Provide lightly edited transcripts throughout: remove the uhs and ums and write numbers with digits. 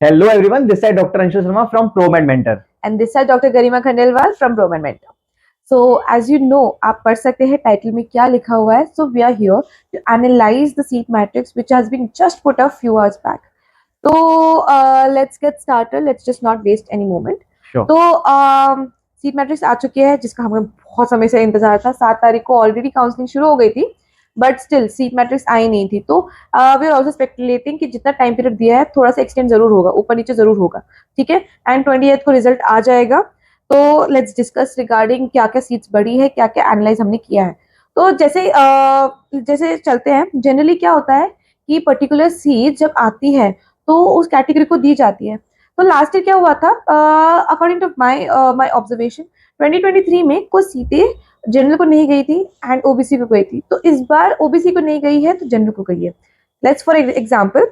Hello everyone, this is Dr. Anshul Sharma from ProMed Mentor. And this is Dr. Garima Khandelwal from ProMed Mentor. So as you know, आप पढ़ सकते हैं title में क्या लिखा हुआ है. So we are here to analyze the seat matrix which has been just put a few hours back. So let's get started. Let's just not waste any moment. Sure. तो सीट मैट्रिक्स आ चुकी है जिसका हमें बहुत समय से इंतजार था. 7 तारीख को ऑलरेडी काउंसलिंग शुरू हो गई थी बट स्टिल सीट मैट्रिक्स आई नहीं थी. तो वी आर ऑल्सो स्पेकुलेटिंग कि जितना टाइम पीरियड दिया है थोड़ा सा एक्सटेंड जरूर होगा, ऊपर नीचे जरूर होगा. ठीक है. एंड 28 को रिजल्ट आ जाएगा. तो लेट्स डिस्कस रिगार्डिंग क्या क्या सीट्स बढ़ी है, क्या क्या एनालाइज हमने किया है. तो जैसे चलते हैं. जनरली क्या होता है कि पर्टिकुलर सीट जब आती है तो उस कैटेगरी को दी जाती है. तो लास्ट ईयर क्या हुआ था, अकॉर्डिंग टू माय ऑब्जर्वेशन 2023 में कुछ सीटें जनरल को नहीं गई थी एंड ओबीसी को गई थी. तो इस बार ओबीसी को नहीं गई है तो जनरल को गई है. लेट्स फॉर एग्जांपल,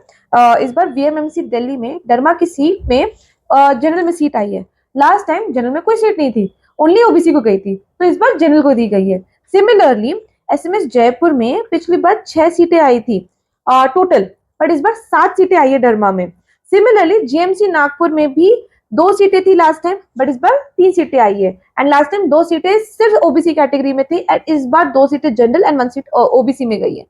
इस बार वीएमएमसी दिल्ली में डरमा की सीट में जनरल में सीट आई है. लास्ट टाइम जनरल में कोई सीट नहीं थी, ओनली ओबीसी को गई थी. तो इस बार जनरल को दी गई है. सिमिलरली एसएमएस जयपुर में पिछली बार 6 सीटें आई थी टोटल, बट इस बार 7 सीटें आई है डरमा में. सिमिलरली जीएमसी नागपुर में भी 2 सीटें थी लास्ट टाइम, बट इस बार 3 सीटें आई है. एंड लास्ट टाइम 2 सीटें सिर्फ ओबीसी कैटेगरी में थी एंड इस बार 2 सीटें जनरल एंड 1 सीट ओबीसी में गई है.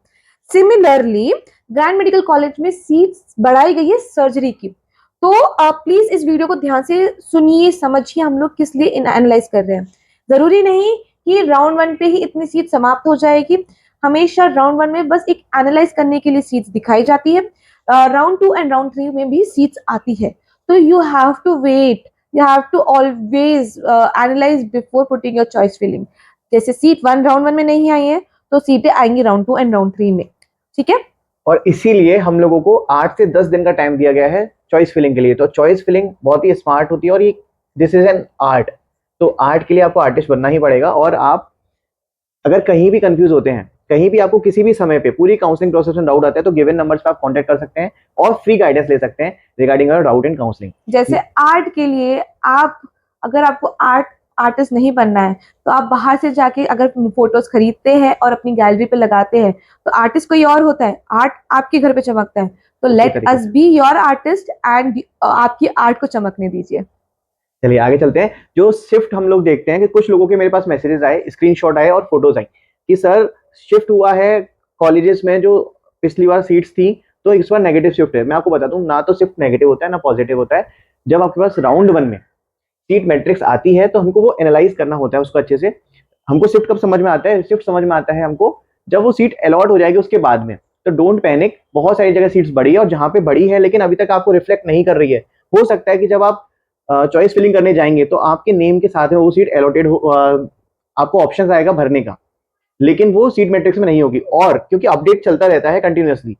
सिमिलरली ग्रैंड मेडिकल कॉलेज में सीट्स बढ़ाई गई है सर्जरी की. तो प्लीज इस वीडियो को ध्यान से सुनिए, समझिए हम लोग किस लिए एनालाइज कर रहे हैं. जरूरी नहीं कि राउंड 1 पे ही इतनी सीट समाप्त हो जाएगी. हमेशा राउंड 1 में बस एक एनालाइज करने के लिए सीट्स दिखाई जाती है. राउंड 2 एंड राउंड 3 में भी सीट्स आती है. तो you have to wait, you have to always analyze before putting your choice filling. जैसे सीट 1 राउंड 1 में नहीं आई है तो सीटें आएंगी राउंड 2 एंड राउंड 3 में. ठीक है. और इसीलिए हम लोगों को 8 से 10 दिन का टाइम दिया गया है चॉइस फिलिंग के लिए. तो चॉइस फिलिंग बहुत ही स्मार्ट होती है और ये दिस इज एन आर्ट. तो आर्ट के लिए आपको आर्टिस्ट बनना ही पड़ेगा. और आप अगर कहीं भी कंफ्यूज होते हैं, कहीं भी आपको किसी भी समय पे पूरी काउंसलिंग प्रोसेस में डाउट आता है तो गिवन नंबर्स पे आप कांटेक्ट कर सकते हैं और फ्री गाइडेंस ले सकते हैं regarding your doubt in counselling. जैसे आर्ट के लिए अगर आपको आर्टिस्ट नहीं बनना है तो आप बाहर से जाके अगर फोटोज खरीदते हैं और अपनी गैलरी पे लगाते हैं तो आर्टिस्ट कोई और होता है, आर्ट आपके घर पे चमकता है. तो let us be your artist and आपकी आर्ट को चमकने दीजिए. चलिए आगे चलते हैं. जो शिफ्ट हम लोग देखते हैं कि कुछ लोगों के मेरे पास मैसेजेस आए, स्क्रीनशॉट आए और फोटोज आई कि सर शिफ्ट हुआ है कॉलेजेस में, जो पिछली बार सीट्स थी तो इस बार नेगेटिव शिफ्ट है. मैं आपको बता दूं, ना तो शिफ्ट नेगेटिव होता है ना पॉजिटिव होता है. जब आपके पास राउंड 1 में सीट मैट्रिक्स आती है तो हमको वो एनालाइज करना होता है उसको अच्छे से. हमको शिफ्ट कब समझ में आता है? शिफ्ट समझ में आता है हमको जब वो सीट अलॉट हो जाएगी उसके बाद में. तो डोंट पैनिक. बहुत सारी जगह सीट्स बढ़ी है और जहां पे बढ़ी है लेकिन अभी तक आपको रिफ्लेक्ट नहीं कर रही है, हो सकता है कि जब आप चॉइस फिलिंग करने जाएंगे तो आपके नेम के साथ में वो सीट अलॉटेड हो, आपको ऑप्शन आएगा भरने का, लेकिन वो सीट मैट्रिक्स में नहीं होगी. और क्योंकि अपडेट चलता रहता है कंटिन्यूअसली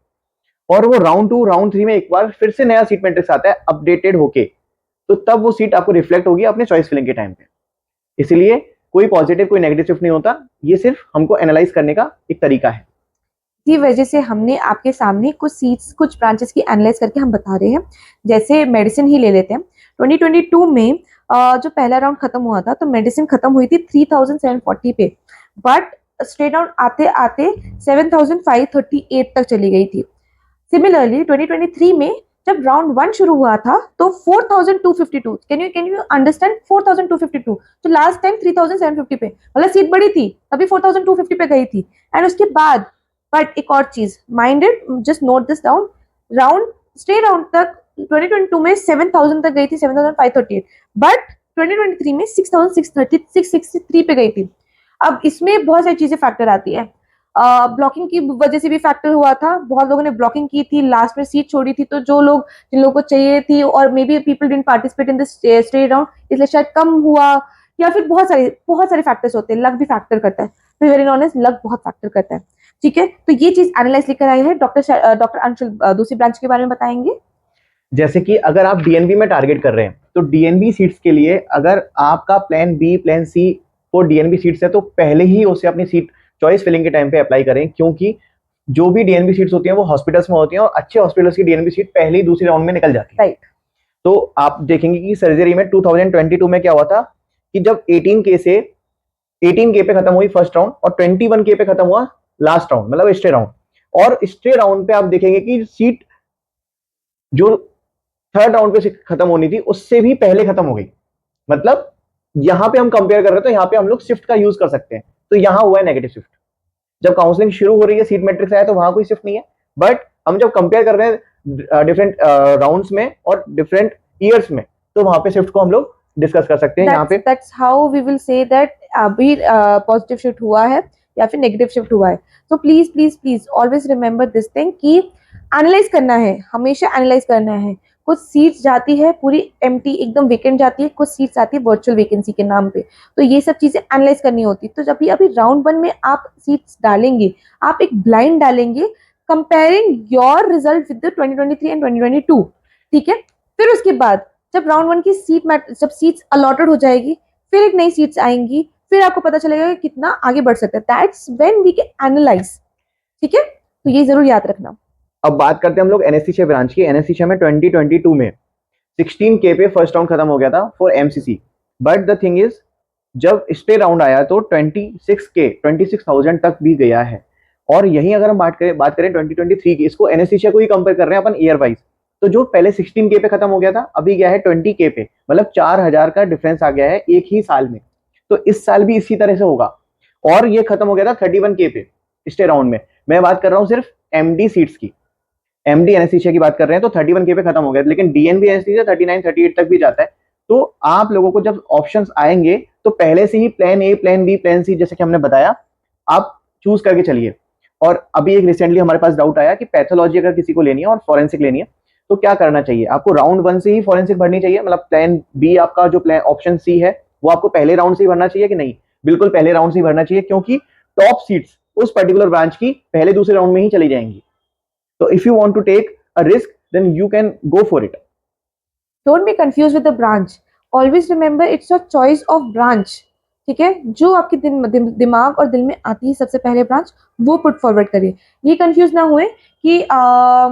और वो राउंड 2 राउंड 3 में एक बार फिर से नया सीट मैट्रिक्स आता है अपडेटेड होके, तो तब वो सीट आपको रिफ्लेक्ट होगी अपने चॉइस फिलिंग के टाइम पे. इसलिए कोई पॉजिटिव कोई नेगेटिव शिफ्ट नहीं होता, ये सिर्फ हमको एनालाइज करने का एक तरीका है. इसी वजह से हमने आपके सामने कुछ सीट्स कुछ ब्रांचेस की एनालाइज करके हम बता रहे हैं. जैसे मेडिसिन ही ले लेते हैं. 2022 में जो पहला राउंड खत्म हुआ था तो मेडिसिन खत्म हुई थी 3740 पे, बट स्ट्रेट आउट आते आते 7538 तक चली गई थी. सिमिलरली 2023 में जब राउंड 1 शुरू हुआ था तो 4252, कैन यू अंडरस्टैंड 4252. तो लास्ट टाइम 3750 पे, मतलब सीट बड़ी थी तभी 4250 पे गई थी. एंड उसके बाद बट एक और चीज minded, just note this down, round stay round तक 2022 में 7000 तक गई थी, 7538, बट 2023 में 6633 पे गई थी. अब इसमें बहुत सारी चीजें फैक्टर आती है. ब्लॉकिंग की वजह से भी फैक्टर हुआ था. बहुत लोगों ने ब्लॉकिंग की थी, लास्ट में सीट छोड़ी थी. तो जो लोग जिन लोगों को चाहिए थी और may be people didn't participate in this stay round, इसलिए शायद कम हुआ. या फिर बहुत सारे फैक्टर्स होते हैं. लक भी फैक्टर करता है. तो वेरी ऑनेस्ट, लक बहुत फैक्टर करता है. ठीक है. तो ये चीज एनालाइज लेकर आए हैं डॉक्टर अंशुल. दूसरी ब्रांच के बारे में बताएंगे. जैसे कि अगर आप डीएनबी में टारगेट कर रहे हैं तो डीएनबी सीट्स के लिए अगर आपका plan B plan C for DNB seats है तो पहले ही उसे अपनी सीट चॉइस फिलिंग के टाइम पे अप्लाई करें, क्योंकि जो भी डीएनबी सीट्स होती हैं वो हॉस्पिटल्स में होती हैं और अच्छे हॉस्पिटल्स की डीएनबी सीट पहले ही दूसरे राउंड में निकल जाती है. राइट. तो आप देखेंगे कि सर्जरी में 2022 में क्या हुआ था कि जब 18K पे खत्म हुई फर्स्ट राउंड और 21K पे खत्म हुआ लास्ट राउंड, मतलब स्टे राउंड. और स्टे राउंड पे आप देखेंगे कि सीट जो थर्ड राउंड पे खत्म होनी थी उससे भी पहले खत्म हो गई। मतलब यहाँ पे हम कंपेयर कर रहे हैं तो यहाँ पे हम लोग शिफ्ट का यूज कर सकते हैं। तो यहाँ हुआ है नेगेटिव शिफ्ट। जब काउंसलिंग शुरू हो रही है सीट मैट्रिक्स आया तो वहां कोई शिफ्ट नहीं है, बट हम जब कंपेयर कर रहे हैं डिफरेंट राउंड्स में और डिफरेंट ईयर्स में, तो वहां पे शिफ्ट को हम लोग डिस्कस कर सकते हैं। यहाँ पे that's how we will say that अभी पॉजिटिव शिफ्ट हुआ है या फिर नेगेटिव शिफ्ट हुआ है। तो please please please always remember this thing कि एनालाइज करना है, हमेशा एनालाइज करना है। कुछ सीट्स जाती है पूरी एम्प्टी एकदम वेकेंट जाती है, कुछ सीट्स आती है वर्चुअल वैकेंसी के नाम पे, तो ये सब चीजें एनालाइज करनी होती। तो जब भी अभी राउंड 1 में आप सीट्स डालेंगे, आप एक ब्लाइंड डालेंगे comparing your result with the 2023 and 2022, ठीक है। फिर उसके बाद जब राउंड 1 की जब सीट्स अलॉटेड हो जाएगी, फिर एक नई सीट्स आएंगी, फिर आपको पता चलेगा कि कितना आगे बढ़ सकता है। That's when we can analyse, ठीक है। तो ये जरूर याद रखना। अब बात करते हैं हम लोग एनएससी ब्रांच की। एनएससी में 2022 में 16K पे फर्स्ट राउंड खत्म हो गया था for MCC, but the thing is जब स्टे राउंड आया तो 26,000 तक भी गया है। और यही अगर हम बात करें 2023 की, इसको एनएससी को ही कंपेयर कर रहे हैं अपन ईयर वाइज, तो जो पहले 16K पे खत्म हो गया था अभी गया है 20K पे, मतलब 4,000 का डिफरेंस आ गया है एक ही साल में। तो इस साल भी इसी तरह से होगा। और ये खत्म हो गया था 31K पे स्टे राउंड में। मैं बात कर रहा हूँ सिर्फ एमडी सीट्स की, एमडी एनेस्थीसिया की बात कर रहे हैं, तो 31K पे खत्म हो गया, लेकिन डीएनबी एनेस्थीसिया 39 38 तक भी जाता है। तो आप लोगों को जब ऑप्शंस आएंगे तो पहले से ही plan A, plan B, plan C, जैसे कि हमने बताया, आप चूज करके चलिए। और अभी एक रिसेंटली हमारे पास डाउट आया कि पैथोलॉजी अगर किसी को लेनी है और फॉरेंसिक लेनी है तो क्या करना चाहिए। आपको राउंड 1 से ही फॉरेंसिक भरनी चाहिए, मतलब प्लान बी आपका जो प्लान ऑप्शन सी है वो आपको पहले राउंड से ही भरना चाहिए कि नहीं? बिल्कुल पहले राउंड से ही भरना चाहिए, क्योंकि टॉप सीट्स उस पर्टिकुलर ब्रांच की पहले दूसरे राउंड में ही चली जाएंगी। तो if you want to take a risk, then you can go for it. Don't be confused with the branch. Always remember it's your choice of branch, ठीक है। जो आपके दिमाग और दिल में आती है सबसे पहले ब्रांच, वो पुट फॉरवर्ड करिए। ये कंफ्यूज ना हुए कि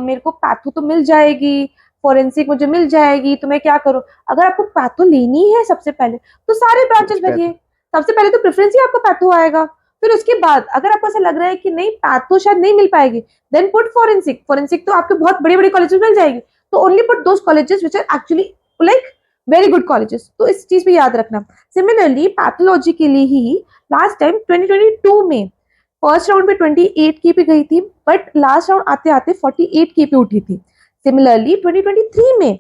मेरे को पैथो तो मिल जाएगी, फॉरेंसिक मुझे मिल जाएगी, तो मैं क्या करूं। अगर आपको पैथो लेनी है सबसे पहले तो सारे ब्रांचेस भरिए। सबसे पहले तो प्रेफरेंस ही आपका पैथो आएगा। फिर उसके बाद अगर आपको ऐसा लग रहा है कि नहीं पैथो शायद नहीं मिल पाएगी, देन पुट फॉरेंसिक। फॉरेंसिक तो आपके बहुत बड़े बड़े कॉलेजेस मिल जाएगी, तो only put those colleges which are actually like very good colleges. तो इस चीज पे याद रखना। सिमिलरली पैथोलॉजी के लिए ही लास्ट टाइम 2022 में फर्स्ट राउंड पे 28K पे गई थी, बट लास्ट राउंड आते आते 48K पे उठी थी। सिमिलरली 2023 में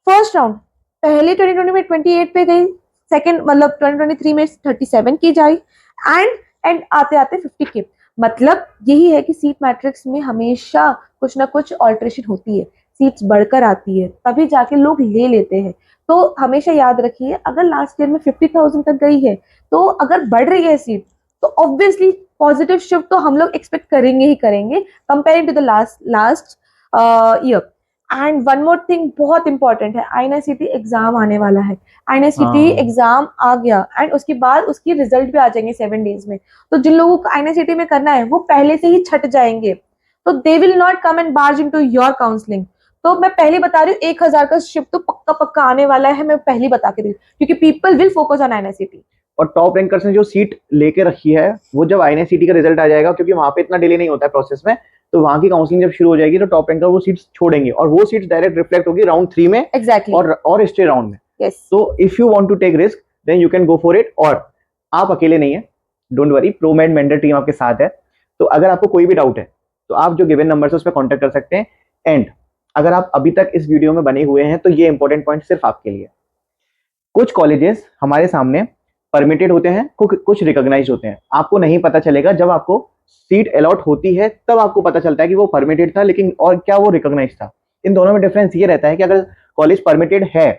फर्स्ट राउंड पहले 2020 में 28 पे गई, सेकंड मतलब 2023 में 37K जाई, एंड आते आते 50K। मतलब यही है कि सीट मैट्रिक्स में हमेशा कुछ ना कुछ ऑल्ट्रेशन होती है, सीट्स बढ़कर आती है, तभी जाके लोग ले लेते हैं। तो हमेशा याद रखिए, अगर लास्ट ईयर में 50,000 तक गई है, तो अगर बढ़ रही है सीट, तो ऑब्वियसली पॉजिटिव शिफ्ट तो हम लोग एक्सपेक्ट करेंगे ही करेंगे comparing to the last year. And one more thing बहुत इंपॉर्टेंट है, आईएनएससीटी एग्जाम आने वाला है। आईएनएससीटी एग्जाम आ गया एंड उसके बाद उसकी रिजल्ट भी आ जाएंगे 7 डेज में। तो जिन लोगों को आईएनएससीटी में करना है वो पहले से ही छट जाएंगे, तो they will not come and barge into your counselling. तो मैं पहले बता रही हूँ 1,000 का शिफ्ट तो पक्का पक्का आने वाला है, मैं पहले बता के दी, क्योंकि पीपल विल फोकस ऑन आईएनएससीटी। और टॉप रैंकर्स ने जो सीट लेके रखी है वो जब आईएनएससीटी का रिजल्ट आ जाएगा, क्योंकि वहां पे इतना डिले नहीं होता है प्रोसेस में, तो वहां की काउंसलिंग जब शुरू हो जाएगी तो टॉप रैंकर वो सीट्स छोड़ेंगे और वो सीट्स डायरेक्ट रिफ्लेक्ट होगी राउंड 3 में एग्जैक्टली और स्टे राउंड में। yes. तो if you want to take risk then you can go for it. और आप अकेले नहीं है, don't worry, Promed mentor team आपके साथ है। तो अगर आपको कोई भी डाउट है तो आप जो गिवन नंबर है उस पर कॉन्टेक्ट कर सकते हैं। एंड अगर आप अभी तक इस वीडियो में बने हुए हैं तो ये इंपॉर्टेंट पॉइंट सिर्फ आपके लिए। कुछ कॉलेजेस हमारे सामने परमिटेड होते हैं, कुछ रिकॉग्नाइज होते हैं। आपको नहीं पता चलेगा, जब आपको सीट अलॉट होती है तब आपको पता चलता है कि वो परमिटेड था लेकिन और क्या वो रिकॉग्नाइज था। इन दोनों में डिफरेंस ये रहता है कि अगर कॉलेज परमिटेड है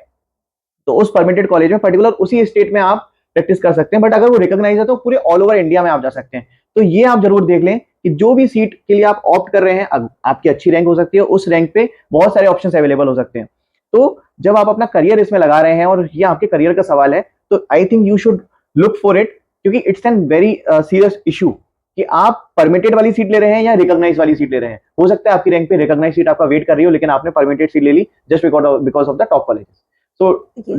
तो उस परमिटेड कॉलेज में पर्टिकुलर उसी स्टेट में आप प्रैक्टिस कर सकते हैं, बट अगर वो रिकॉग्नाइज है तो पूरे ऑल ओवर इंडिया में आप जा सकते हैं। तो ये आप जरूर देख लें कि जो भी सीट के लिए आप ऑप्ट कर रहे हैं, आपकी अच्छी रैंक हो सकती है, उस रैंक पे बहुत सारे ऑप्शंस अवेलेबल हो सकते हैं। तो जब आप अपना करियर इसमें लगा रहे हैं और ये आपके करियर का सवाल है, तो I think you should look for it, क्योंकि it's an very serious issue कि आप परमिटेड वाली सीट ले रहे हैं या रिकॉग्नाइज वाली सीट ले रहे हैं। हो सकता है आपकी रैंक पे रिकॉग्नाइज सीट आपका वेट कर रही हो, लेकिन आपने परमिटेड सीट ले ली just because of the top colleges. So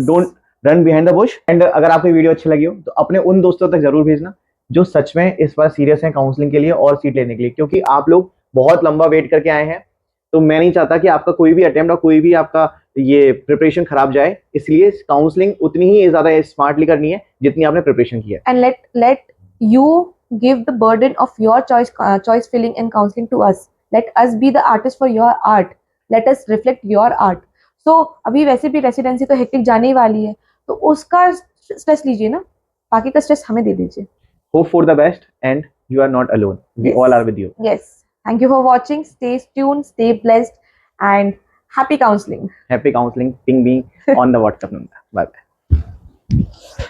don't run behind the bush. And अगर आपको वीडियो अच्छी लगी हो तो अपने उन दोस्तों तक जरूर भेजना जो सच में इस बार सीरियस हैं काउंसलिंग के लिए और सीट लेने के लिए, क्योंकि आप लोग बहुत लंबा वेट करके आए हैं। तो मैं नहीं चाहता कि आपका कोई भी अटेम्प्ट और कोई भी आपका ये प्रिपरेशन खराब जाए, इसलिए काउंसलिंग उतनी ही ज़्यादा स्मार्टली करनी है जितनी आपने प्रिपरेशन की है. And let you give the burden of your choice filling and counseling to us. Let us be the artist for your art. Let us reflect your art. So अभी वैसे भी रेसिडेंसी तो हेक्टिक जाने ही वाली है, तो उसका स्ट्रेस लीजिए ना, बाकी का स्ट्रेस हमें दे दीजिए. Hope for the best and you are not alone. We Yes. all are with you. Yes. Thank you for watching. Stay tuned, stay blessed, and happy counseling. Happy counseling. Ping me on the WhatsApp number. Bye bye.